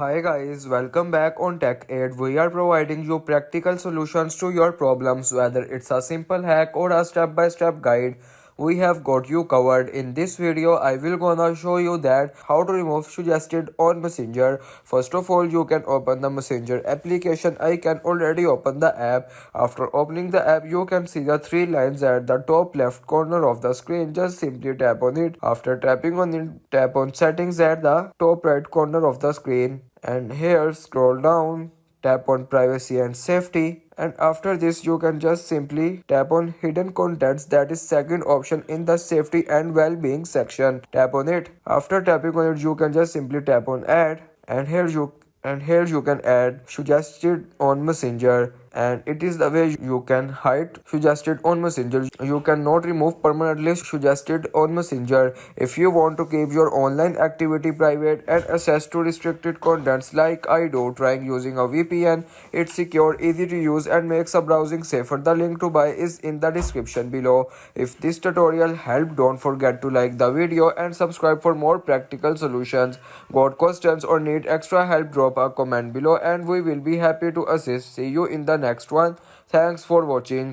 Hi guys, welcome back on Tech Aid. We are providing you practical solutions to your problems, whether it's a simple hack or a step-by-step guide. We have got you covered. In this video, I will gonna show you that how to remove suggested on Messenger. First of all, you can open the Messenger application. I can already open the app. After opening the app, you can see the three lines at the top left corner of the screen. Just simply tap on it. After tapping on it, tap on settings at the top right corner of the screen. And here scroll down, tap on privacy and safety, and after this you can just simply tap on hidden contents, that is second option in the safety and well-being section. Tap on it. After tapping on it, you can just simply tap on add, and here you can add suggested on Messenger, and it is the way you can hide suggested on Messenger. You cannot remove permanently suggested on Messenger. If you want to keep your online activity private and access to restricted contents like I do, trying using a VPN. It's secure, easy to use, and makes a browsing safer. The link to buy is in the description below. If this tutorial helped, don't forget to like the video and subscribe for more practical solutions. Got questions or need extra help, drop a comment below and we will be happy to assist. See you in the next one. Thanks for watching.